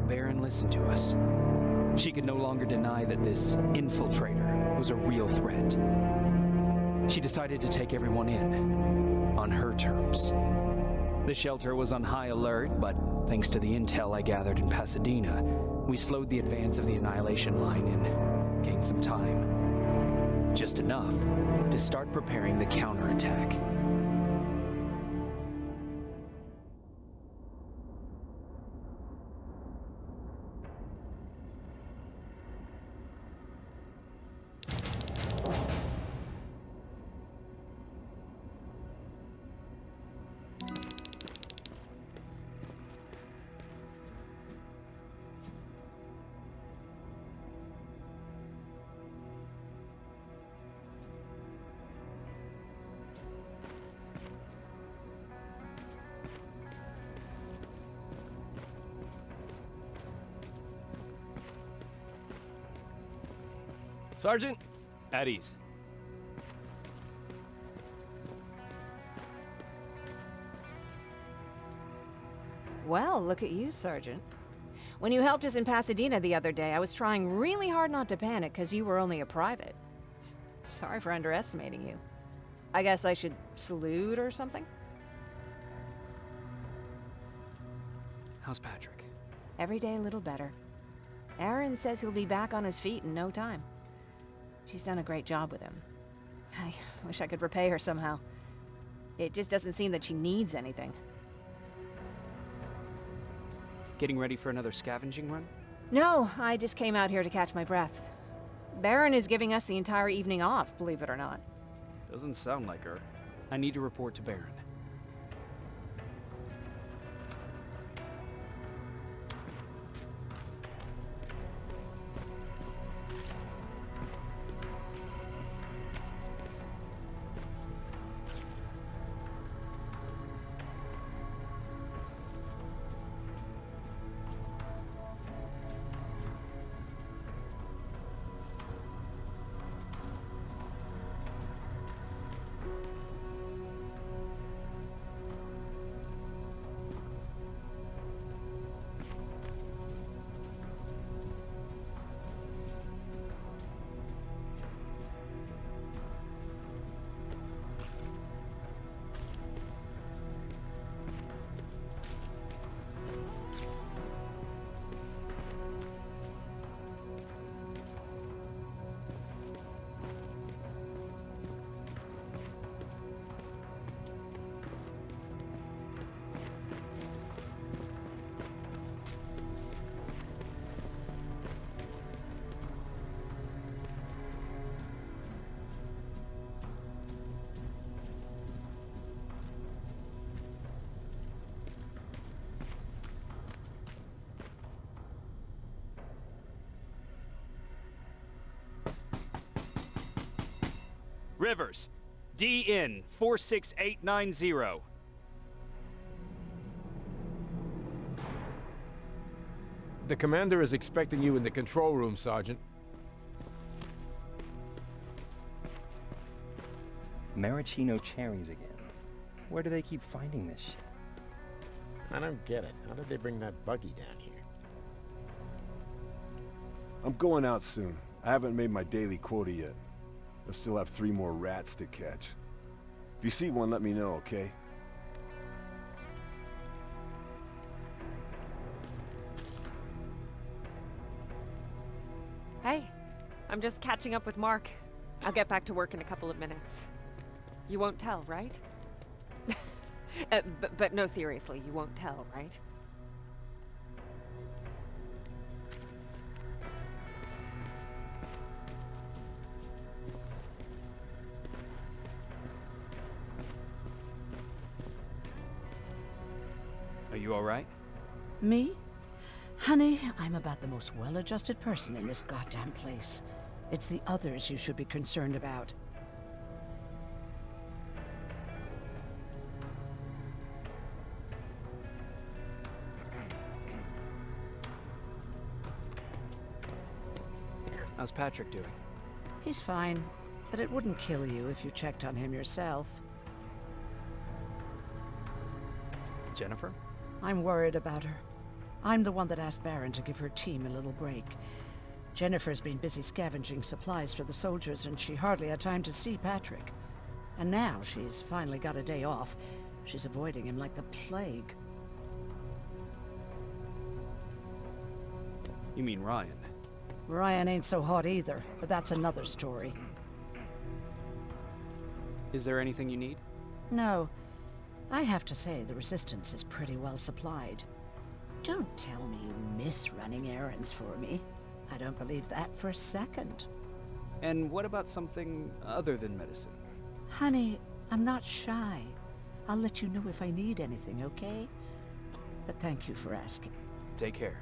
Baron listened to us. She could no longer deny that this infiltrator was a real threat. She decided to take everyone in, on her terms. The shelter was on high alert, but thanks to the intel I gathered in Pasadena, we slowed the advance of the Annihilation Line and gained some time. Just enough to start preparing the counterattack. Sergeant? At ease. Well, look at you, Sergeant. When you helped us in Pasadena the other day, I was trying really hard not to panic because you were only a private. Sorry for underestimating you. I guess I should salute or something? How's Patrick? Every day a little better. Aaron says he'll be back on his feet in no time. She's done a great job with him. I wish I could repay her somehow. It just doesn't seem that she needs anything. Getting ready for another scavenging run? No, I just came out here to catch my breath. Baron is giving us the entire evening off, believe it or not. Doesn't sound like her. I need to report to Baron. Rivers, DN 46890. The commander is expecting you in the control room, Sergeant. Maraschino cherries again. Where do they keep finding this shit? I don't get it. How did they bring that buggy down here? I'm going out soon. I haven't made my daily quota yet. I still have 3 more rats to catch. If you see one, let me know, okay? Hey, I'm just catching up with Mark. I'll get back to work in a couple of minutes. You won't tell, right? But no, seriously, you won't tell, right? Are you all right? Me? Honey, I'm about the most well-adjusted person in this goddamn place. It's the others you should be concerned about. How's Patrick doing? He's fine. But it wouldn't kill you if you checked on him yourself. Jennifer? I'm worried about her. I'm the one that asked Baron to give her team a little break. Jennifer's been busy scavenging supplies for the soldiers, and she hardly had time to see Patrick. And now she's finally got a day off. She's avoiding him like the plague. You mean Ryan? Ryan ain't so hot either, but that's another story. Is there anything you need? No. I have to say, the Resistance is pretty well supplied. Don't tell me you miss running errands for me. I don't believe that for a second. And what about something other than medicine? Honey, I'm not shy. I'll let you know if I need anything, okay? But thank you for asking. Take care.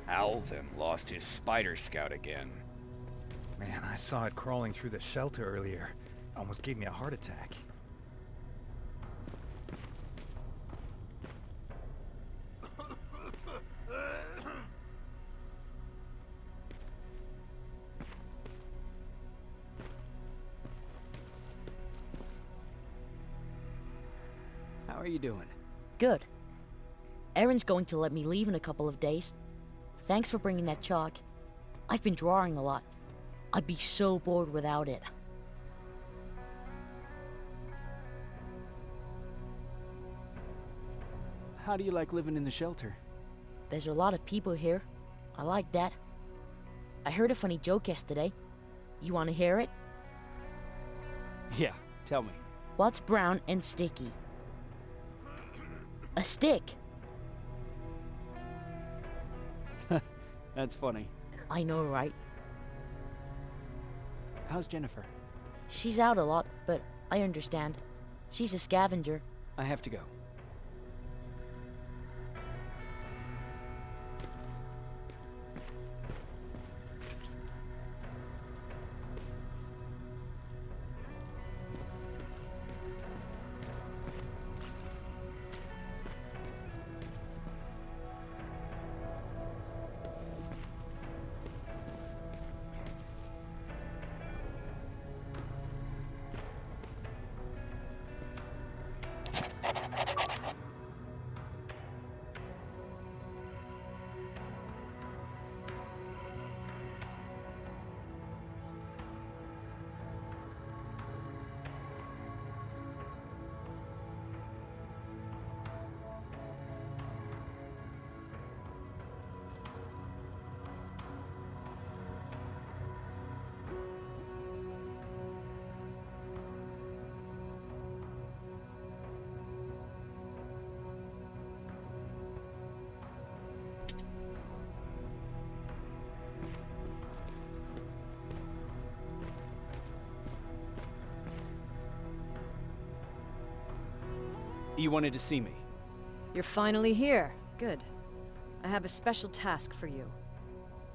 Alvin lost his spider scout again. Man, I saw it crawling through the shelter earlier. Almost gave me a heart attack. How are you doing? Good. Erin's going to let me leave in a couple of days. Thanks for bringing that chalk. I've been drawing a lot. I'd be so bored without it. How do you like living in the shelter? There's a lot of people here. I like that. I heard a funny joke yesterday. You want to hear it? Yeah, tell me. What's brown and sticky? A stick. That's funny. I know, right? How's Jennifer? She's out a lot, but I understand. She's a scavenger. I have to go. You wanted to see me? You're finally here. Good. I have a special task for you.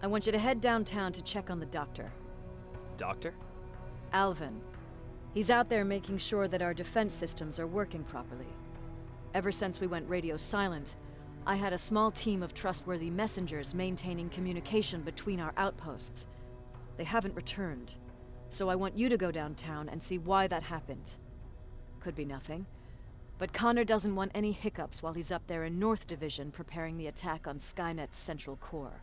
I want you to head downtown to check on the doctor. Doctor? Alvin. He's out there making sure that our defense systems are working properly. Ever since we went radio silent, I had a small team of trustworthy messengers maintaining communication between our outposts. They haven't returned, so I want you to go downtown and see why that happened. Could be nothing, but Connor doesn't want any hiccups while he's up there in North Division preparing the attack on Skynet's central core.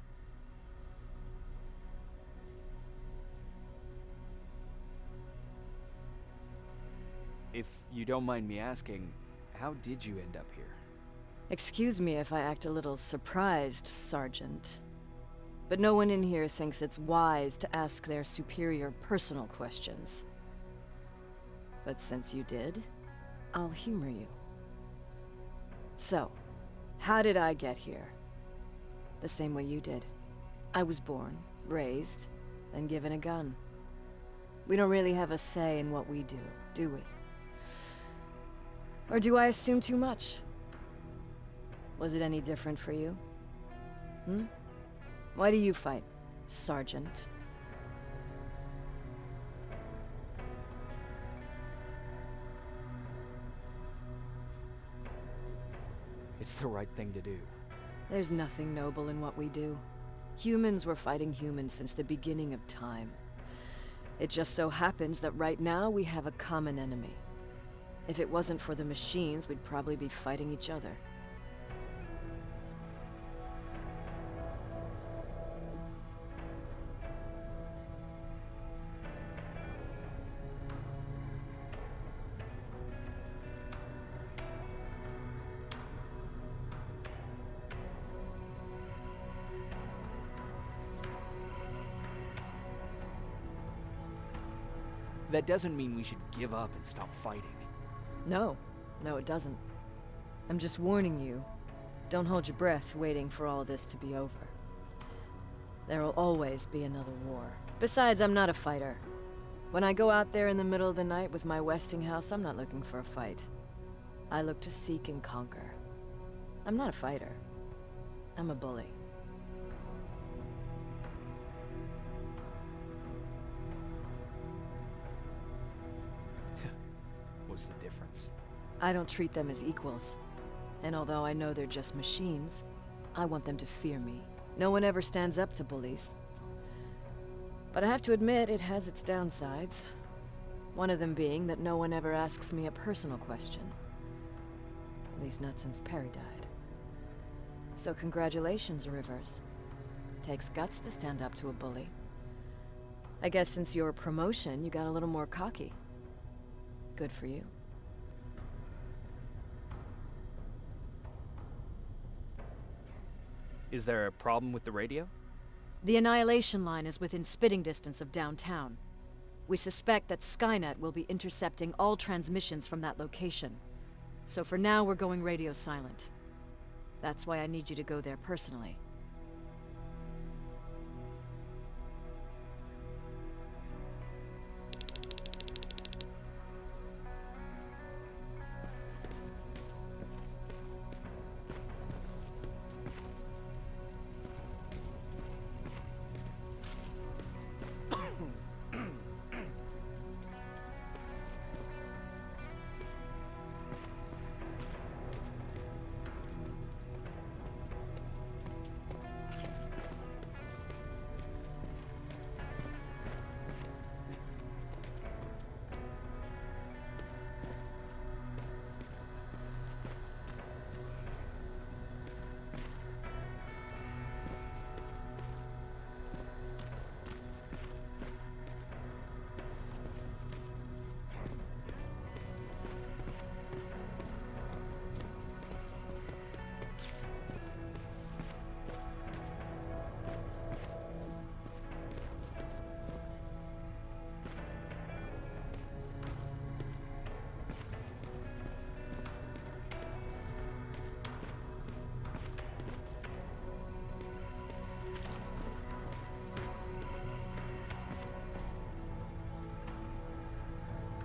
If you don't mind me asking, how did you end up here? Excuse me if I act a little surprised, Sergeant. But no one in here thinks it's wise to ask their superior personal questions. But since you did, I'll humor you. So, how did I get here? The same way you did. I was born, raised, then given a gun. We don't really have a say in what we do we? Or do I assume too much? Was it any different for you? Why do you fight, Sergeant? It's the right thing to do. There's nothing noble in what we do. Humans were fighting humans since the beginning of time. It just so happens that right now we have a common enemy. If it wasn't for the machines, we'd probably be fighting each other. That doesn't mean we should give up and stop fighting. No, it doesn't. I'm just warning you. Don't hold your breath waiting for all this to be over. There'll always be another war. Besides, I'm not a fighter. When I go out there in the middle of the night with my Westinghouse, I'm not looking for a fight. I look to seek and conquer. I'm not a fighter. I'm a bully. What's the difference? I don't treat them as equals. And although I know they're just machines, I want them to fear me. No one ever stands up to bullies. But I have to admit, it has its downsides. One of them being that no one ever asks me a personal question. At least not since Perry died. So congratulations, Rivers. Takes guts to stand up to a bully. I guess since your promotion, you got a little more cocky. Good for you. Is there a problem with the radio? The Annihilation Line is within spitting distance of downtown. We suspect that Skynet will be intercepting all transmissions from that location. So for now, we're going radio silent. That's why I need you to go there personally.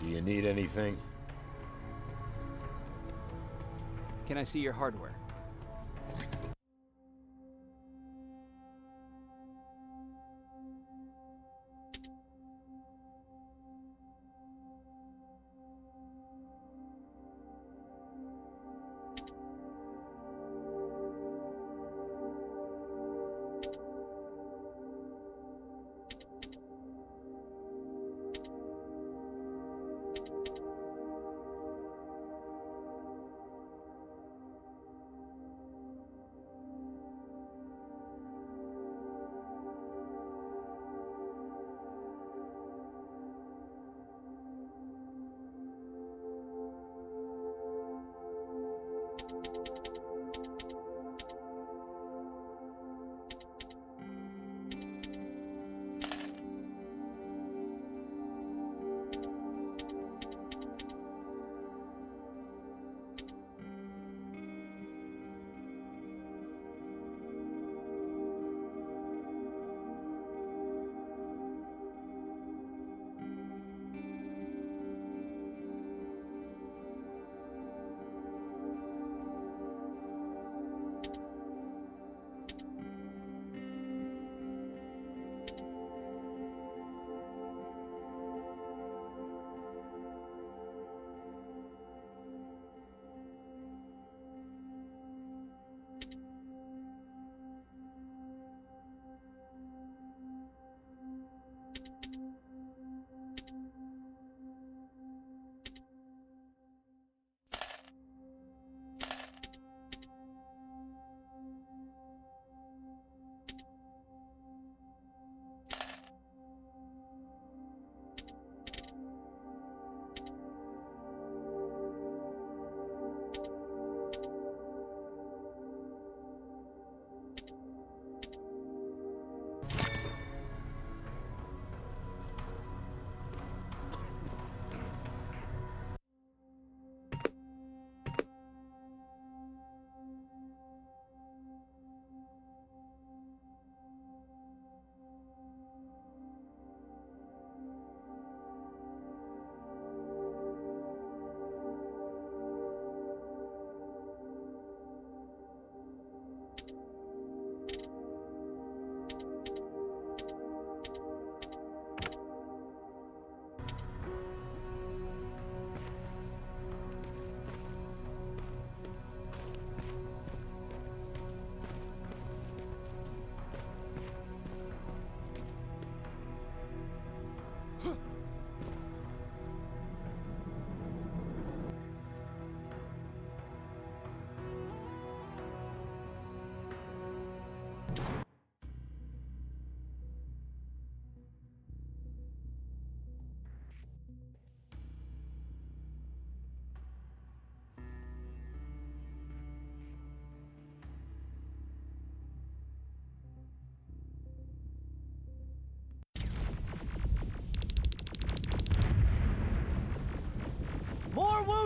Do you need anything? Can I see your hardware?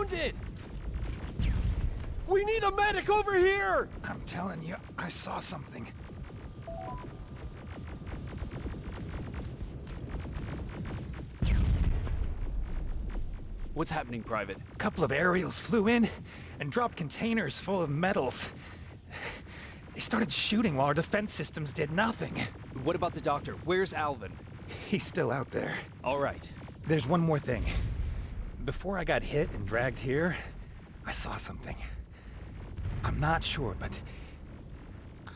wounded! We need a medic over here! I'm telling you, I saw something. What's happening, Private? A couple of aerials flew in and dropped containers full of metals. They started shooting while our defense systems did nothing. What about the doctor? Where's Alvin? He's still out there. All right. There's one more thing. Before I got hit and dragged here, I saw something. I'm not sure, but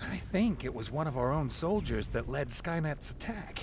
I think it was one of our own soldiers that led Skynet's attack.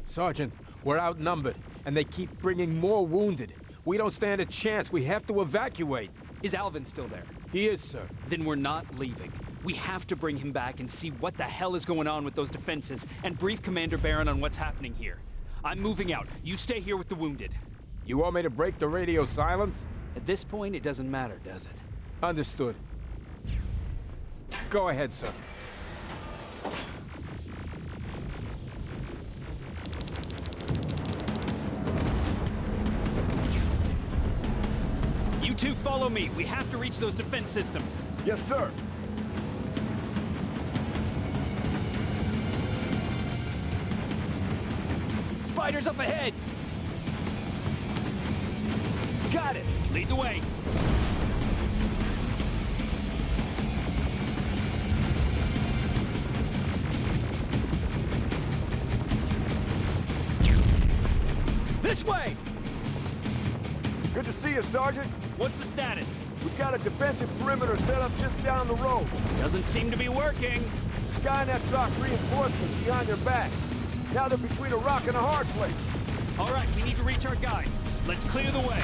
Sergeant, we're outnumbered, and they keep bringing more wounded. We don't stand a chance. We have to evacuate. Is Alvin still there? He is, sir. Then we're not leaving. We have to bring him back and see what the hell is going on with those defenses and brief Commander Barron on what's happening here. I'm moving out. You stay here with the wounded. You want me to break the radio silence? At this point, it doesn't matter, does it? Understood. Go ahead, sir. You two follow me. We have to reach those defense systems. Yes, sir. Spiders up ahead! Got it! Lead the way. This way! Good to see you, Sergeant. What's the status? We've got a defensive perimeter set up just down the road. Doesn't seem to be working. Skynet dropped reinforcements behind their backs. Now they're between a rock and a hard place. All right, we need to reach our guys. Let's clear the way.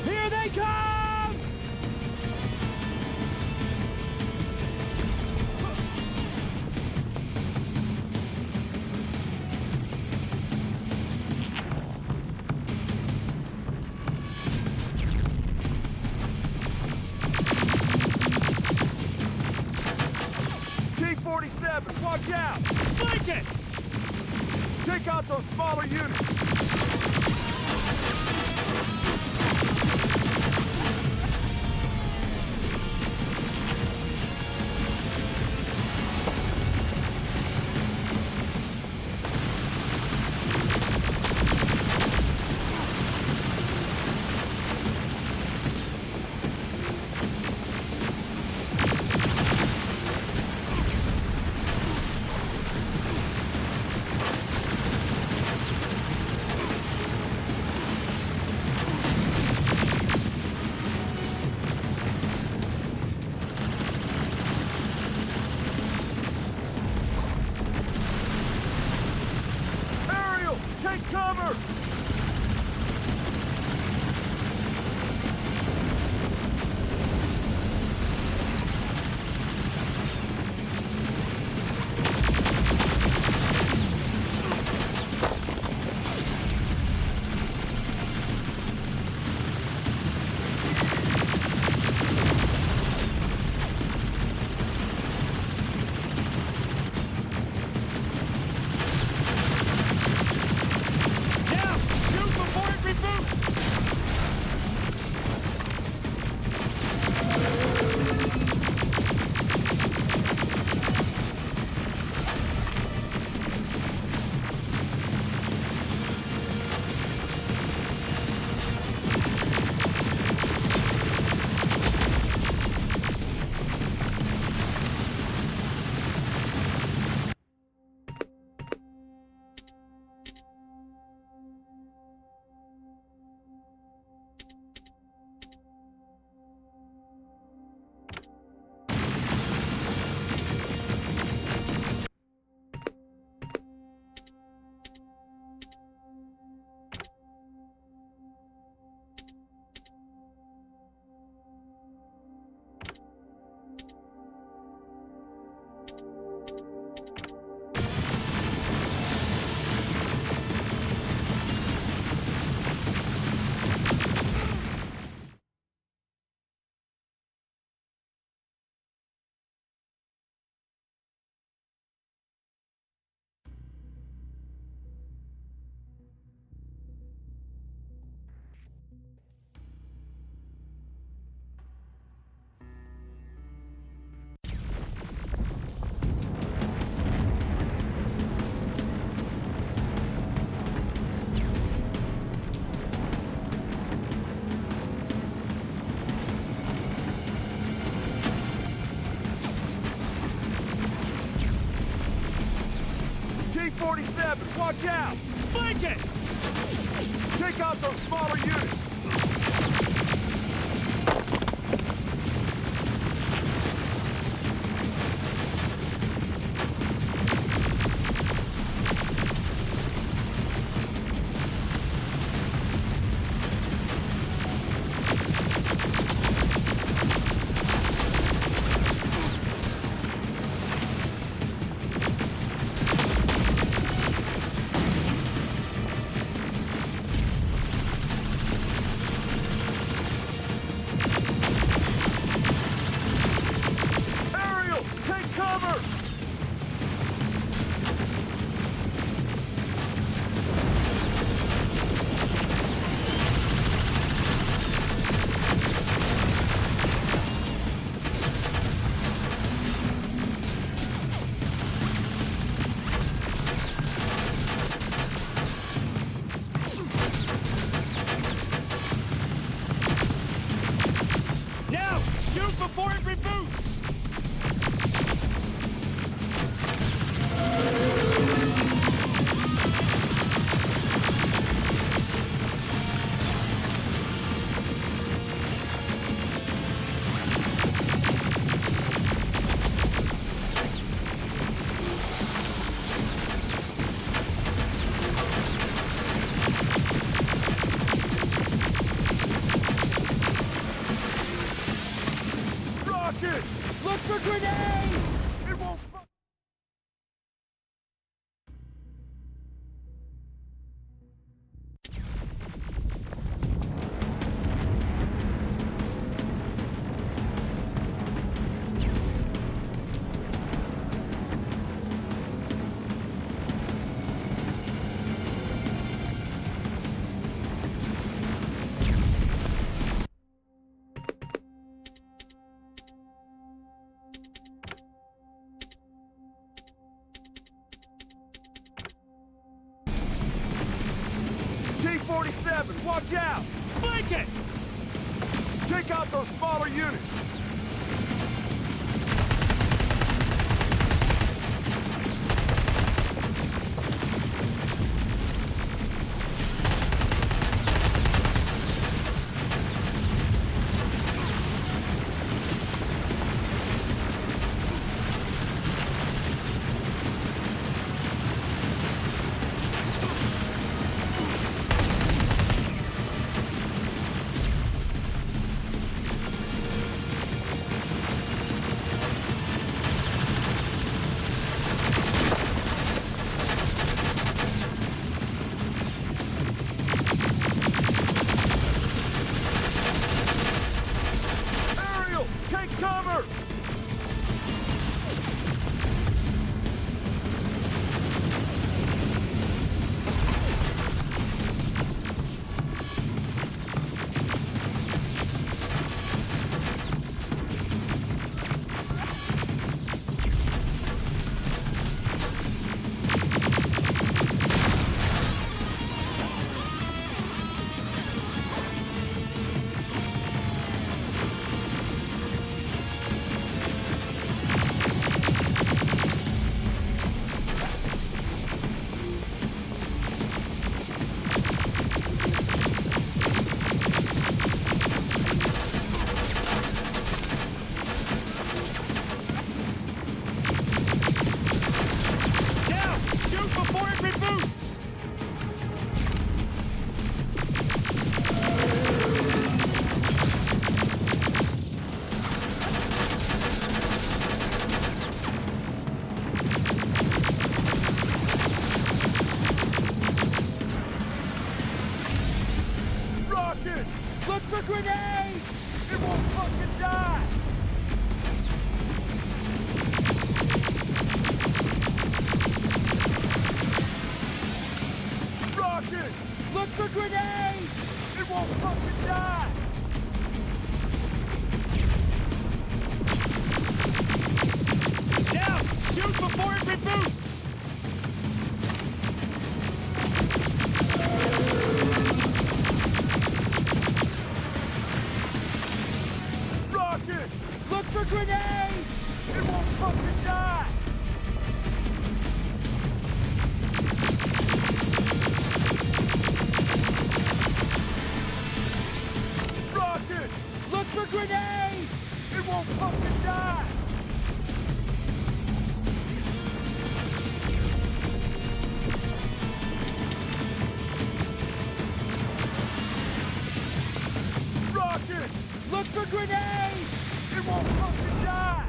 Here they come! T-47, watch out! Flank it! Take out those smaller units! Take cover! T-47, watch out! Flank it! Take out those smaller units! Before it reboots! Look for grenades! It won't... T-47, watch out! Flank it! Take out those smaller units! Look for grenades! It won't fucking die! Rocket! Look for grenades! It won't fucking die! Now! Shoot before it reboots! Look for grenades! It won't fucking die! Rocket! Look for grenades! It won't fucking die! Rocket! Look for grenades! It won't fucking die!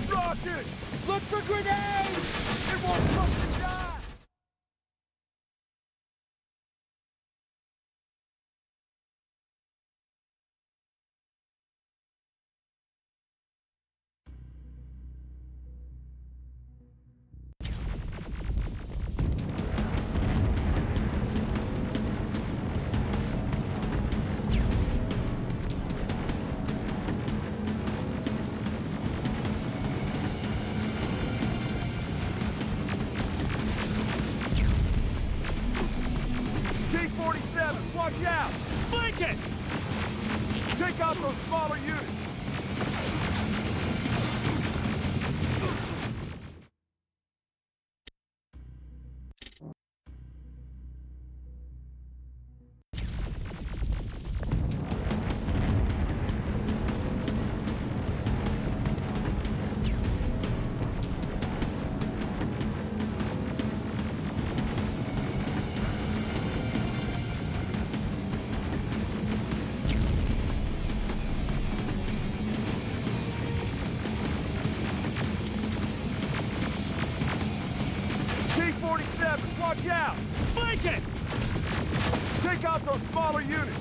Rocket! Look for grenades! It won't fucking die! T-47, watch out! Flank it! Take out those smaller units! T-47, watch out! Flank it! Take out those smaller units!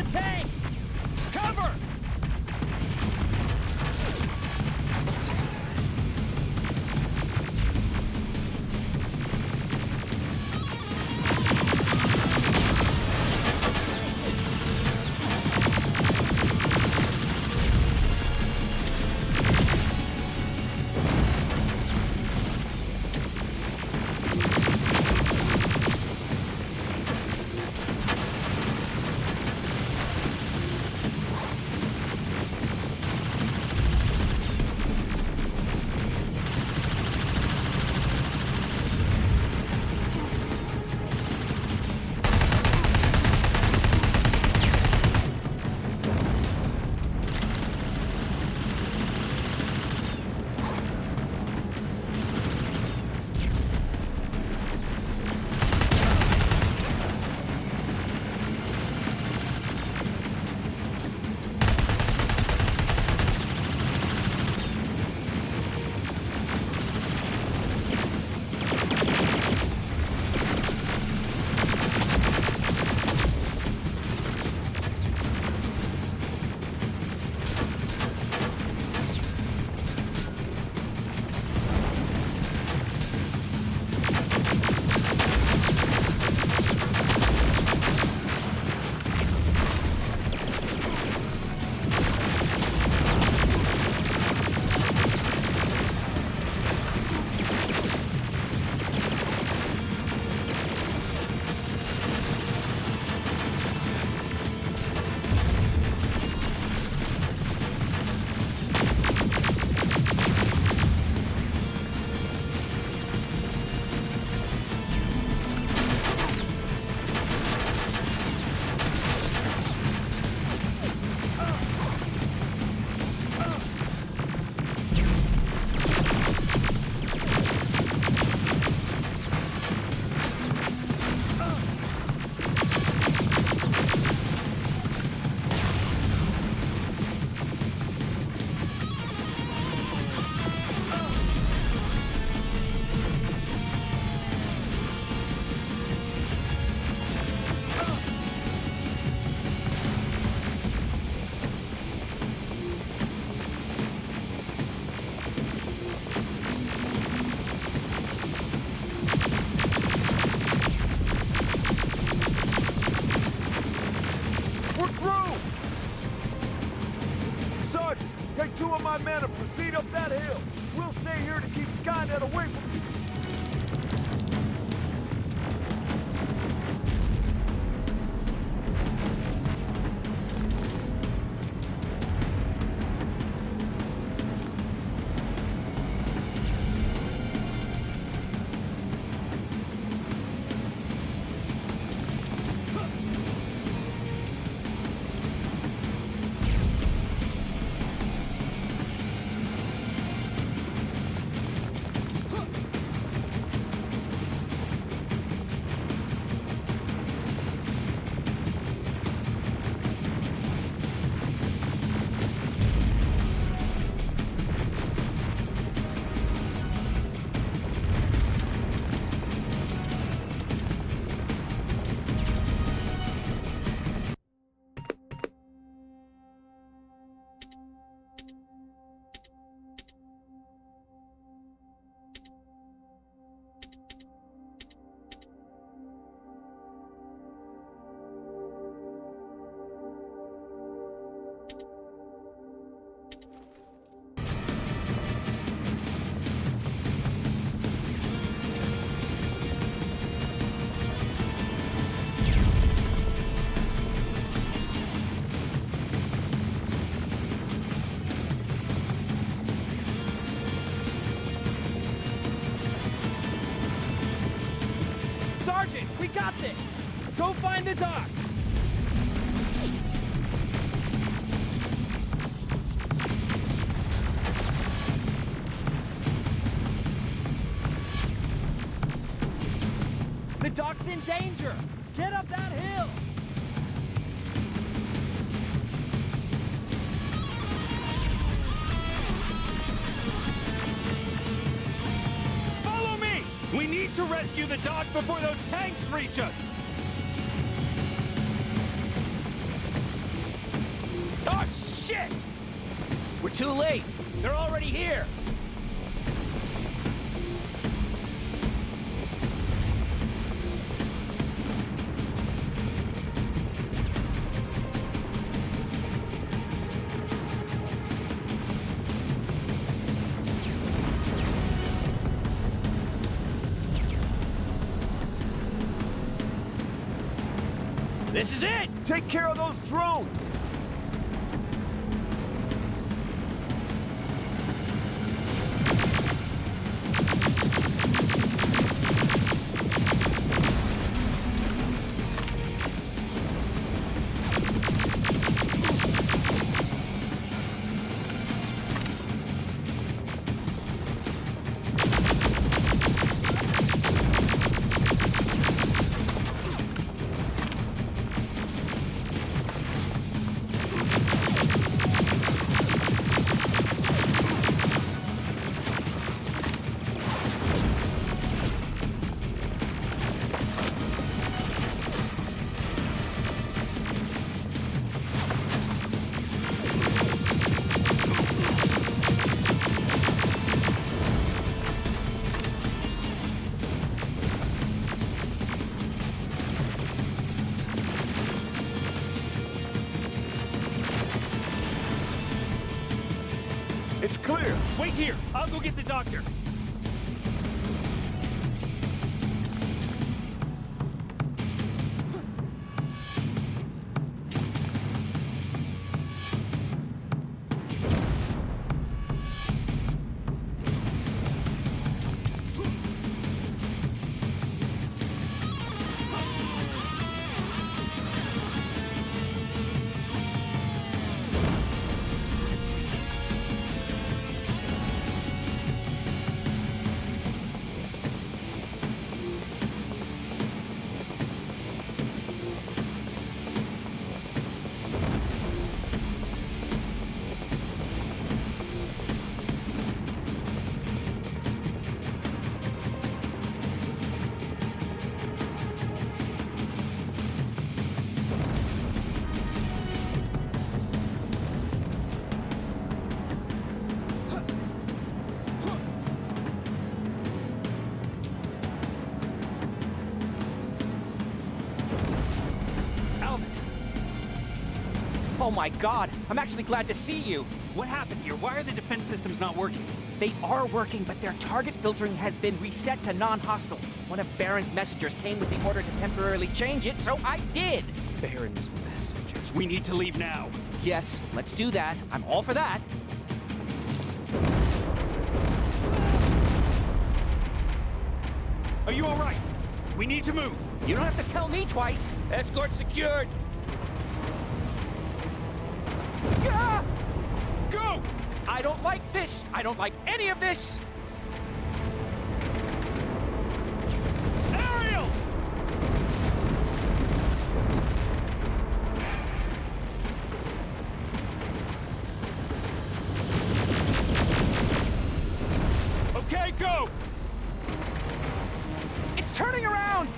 the tank! Cover! my men and proceed up that hill. We'll stay here to keep Skynet away from you. Sergeant, we got this! Go find the dock! The dock's in danger! Get up that hill! Follow me! We need to rescue the dock before those tanks reach us! We're too late. They're already here. This is it! Take care of those drones! It's clear! Wait here. I'll go get the doctor. Oh my god, I'm actually glad to see you. What happened here? Why are the defense systems not working? They are working, but their target filtering has been reset to non-hostile. One of Baron's messengers came with the order to temporarily change it, so I did. Baron's messengers. We need to leave now. Yes, let's do that. I'm all for that. Are you all right? We need to move. You don't have to tell me twice. Escort secured. Ah! Go! I don't like this. I don't like any of this. Ariel! Okay, go! It's turning around.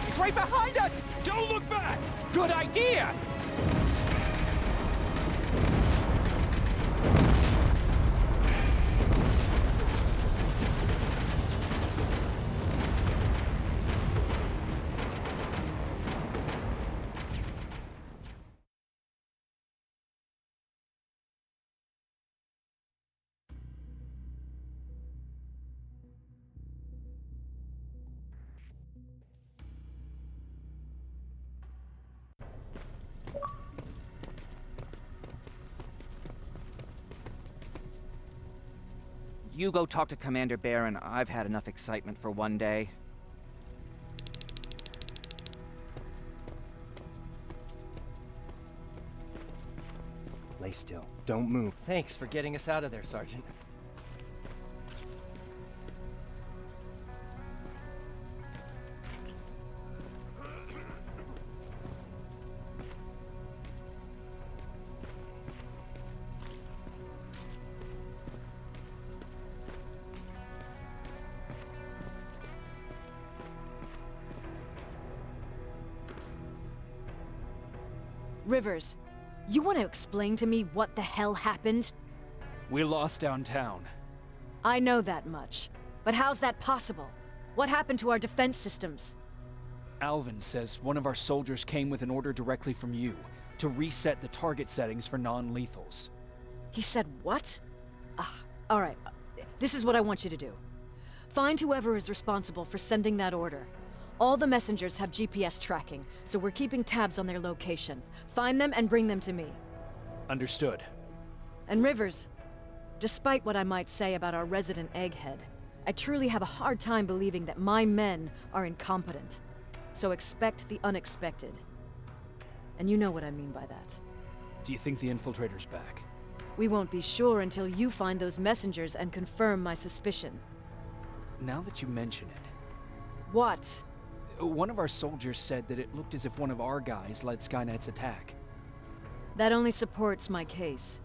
It's right behind us. Don't look back! Good idea. You go talk to Commander Baron. I've had enough excitement for one day. Lay still. Don't move. Thanks for getting us out of there, Sergeant. Rivers, You want to explain to me what the hell happened? We lost downtown. I know that much. But how's that possible? What happened to our defense systems? Alvin says one of our soldiers came with an order directly from you to reset the target settings for non-lethals. He said what? All right. This is what I want you to do. Find whoever is responsible for sending that order. All the messengers have GPS tracking, so we're keeping tabs on their location. Find them and bring them to me. Understood. And Rivers, despite what I might say about our resident egghead, I truly have a hard time believing that my men are incompetent. So expect the unexpected. And you know what I mean by that. Do you think the infiltrator's back? We won't be sure until you find those messengers and confirm my suspicion. Now that you mention it... What? One of our soldiers said that it looked as if one of our guys led Skynet's attack. That only supports my case.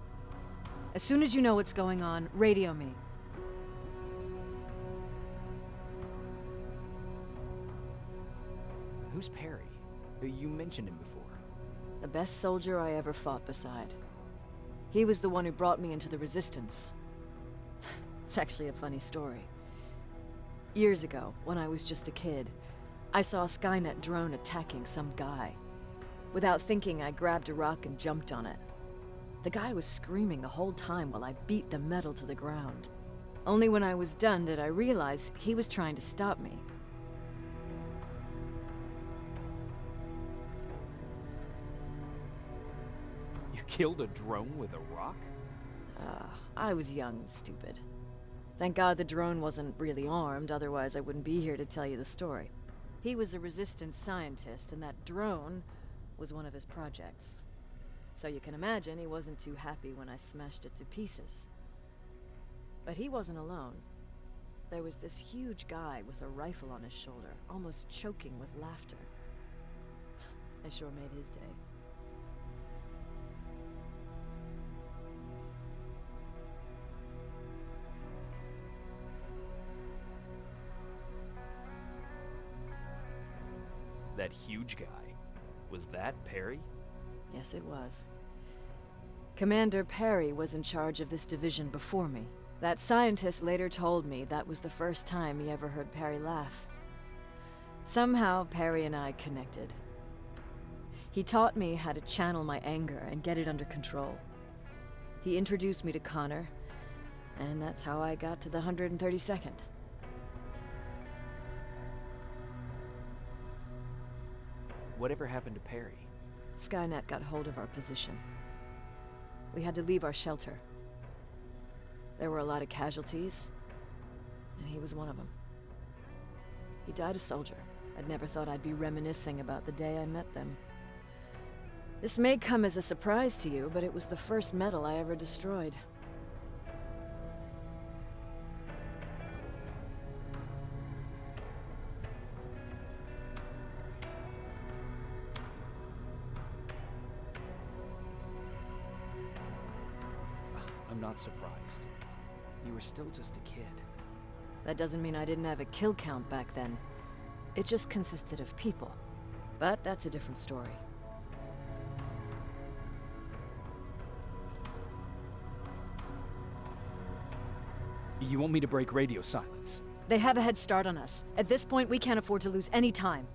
As soon as you know what's going on, radio me. Who's Perry? You mentioned him before. The best soldier I ever fought beside. He was the one who brought me into the Resistance. It's actually a funny story. Years ago, when I was just a kid, I saw a Skynet drone attacking some guy. Without thinking, I grabbed a rock and jumped on it. The guy was screaming the whole time while I beat the metal to the ground. Only when I was done did I realize he was trying to stop me. You killed a drone with a rock? I was young and stupid. Thank God the drone wasn't really armed, otherwise I wouldn't be here to tell you the story. He was a Resistance scientist, and that drone was one of his projects. So you can imagine he wasn't too happy when I smashed it to pieces. But he wasn't alone. There was this huge guy with a rifle on his shoulder, almost choking with laughter. I sure made his day. That huge guy. Was that Perry? Yes, it was. Commander Perry was in charge of this division before me. That scientist later told me that was the first time he ever heard Perry laugh. Somehow, Perry and I connected. He taught me how to channel my anger and get it under control. He introduced me to Connor, and that's how I got to the 132nd. Whatever happened to Perry? Skynet got hold of our position. We had to leave our shelter. There were a lot of casualties, and he was one of them. He died a soldier. I'd never thought I'd be reminiscing about the day I met them. This may come as a surprise to you, but it was the first metal I ever destroyed. I'm not surprised. You were still just a kid. That doesn't mean I didn't have a kill count back then. It just consisted of people. But that's a different story. You want me to break radio silence? They have a head start on us. At this point, we can't afford to lose any time.